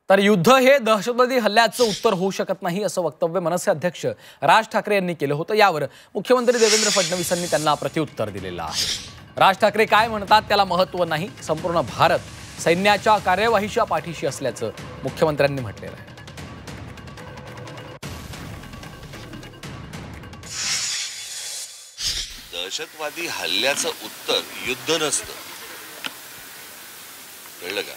तर युद्ध हे दहशतवादी हल्ल्याचं उत्तर होऊ शकत नाही असं वक्तव्य मनसे अध्यक्ष राज ठाकरे यांनी केलं होतं। यावर मुख्यमंत्री देवेंद्र फडणवीसांनी त्यांना प्रत्युत्तर दिलेलं आहे। राज ठाकरे काय म्हणतात त्याला महत्त्व नाही, संपूर्ण भारत सैन्याच्या कार्यवाहीच्या पाठीशी असल्याचं मुख्यमंत्र्यांनी म्हटलेलं आहे। दहशतवादी हल्ल्याचं उत्तर युद्ध नसतं, कळलं का?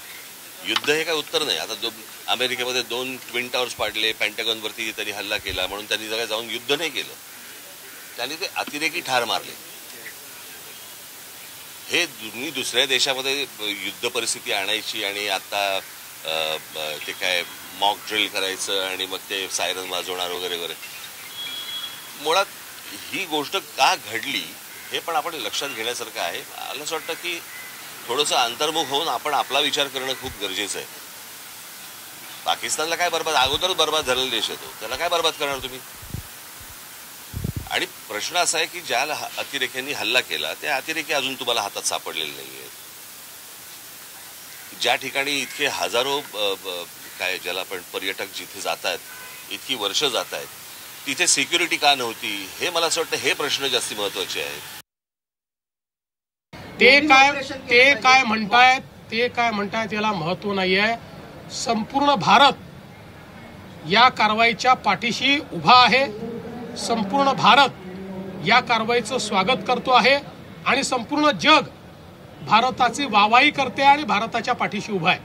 युद्ध हे काय उत्तर नाही। आता अमेरिकेमध्ये 2 ट्विन टावर्स पाडले, पेंटागॉनवरती त्यांनी हल्ला केला म्हणून त्यांनी जगा जाऊन युद्ध नाही केलं, त्यांनी ते अतिरेकी ठार मारले। हे तुम्ही दुसऱ्या देशामध्ये युद्ध परिस्थिती आणायची आणि आता ते काय मॉक ड्रिल करायचं आणि मग ते सायरन वाजवणार वगैरे वगैरे। मुळात ही गोष्ट का घडली हे पण आपण लक्षात घेण्यासारखं आहे। मला असं वाटतं की थोडंसं अंतर्मुख होऊन आपण आपला विचार करणं खूप गरजेचं आहे। पाकिस्तानला काय बरबाद, अगोदरच बरबाद झालेला देश आहे तो, त्याला काय बरबाद करणार तुम्ही? आणि प्रश्न असा आहे की ज्या अतिरेक्यांनी हल्ला केला त्या अतिरेकी अजून तुम्हाला हातात सापडलेले नाही आहेत। ज्या ठिकाणी इतके हजारो काय ज्याला आपण पर्यटक जिथे जात आहेत, इतकी वर्ष जात आहेत, तिथे सिक्युरिटी का नव्हती, हे मला असं वाटतं हे प्रश्न जास्ती महत्वाचे आहेत। ते काय म्हणतायत याला महत्व नाही आहे। संपूर्ण भारत या कारवाईच्या पाठीशी उभा आहे, संपूर्ण भारत या कारवाईचं स्वागत करतो आहे आणि संपूर्ण जग भारताची वाहवाही करते आणि भारताच्या पाठीशी उभा आहे।